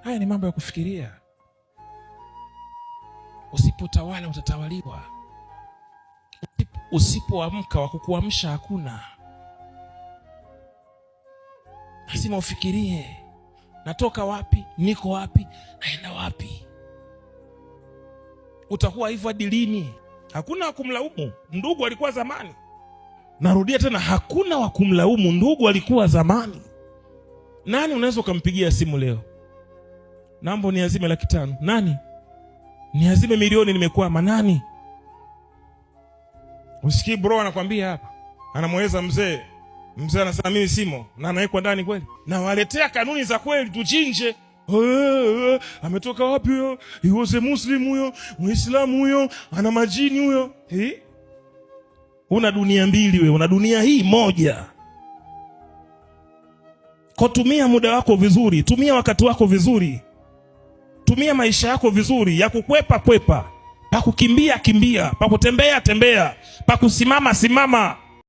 Haya ni mambo ya kufikiria. Usipotawala utatawaliwa. Usipoamka wa kukuamsha hakuna. Lazima ufikirie, natoka wapi, niko wapi, naenda wapi. Utakuwa hivyo hadi lini? Hakuna wa kumlaumu. Ndugu alikuwa zamani. Narudia tena, hakuna wa kumlaumu. Ndugu alikuwa zamani. Nani unaweza ukampigia simu leo? Naomba niazime 500,000. Nani? Niazime milioni, nimekwama. Nani? Usikii bro anakuambia hapa. Anamweleza mzee. Mzee anasema mimi simo, na anawekwa ndani kweli. Na waletea kanuni za kweli tuchinje. Ametoka wapi huyo? He was a Muslim huyo, Muislamu huyo, ana majini huyo. Una dunia mbili wewe, una dunia hii moja. Kutumia muda wako vizuri, tumia wakati wako vizuri. Tumia maisha yako vizuri, ya kukwepa, pa kukimbia, pa kutembea, pa kusimama, simama.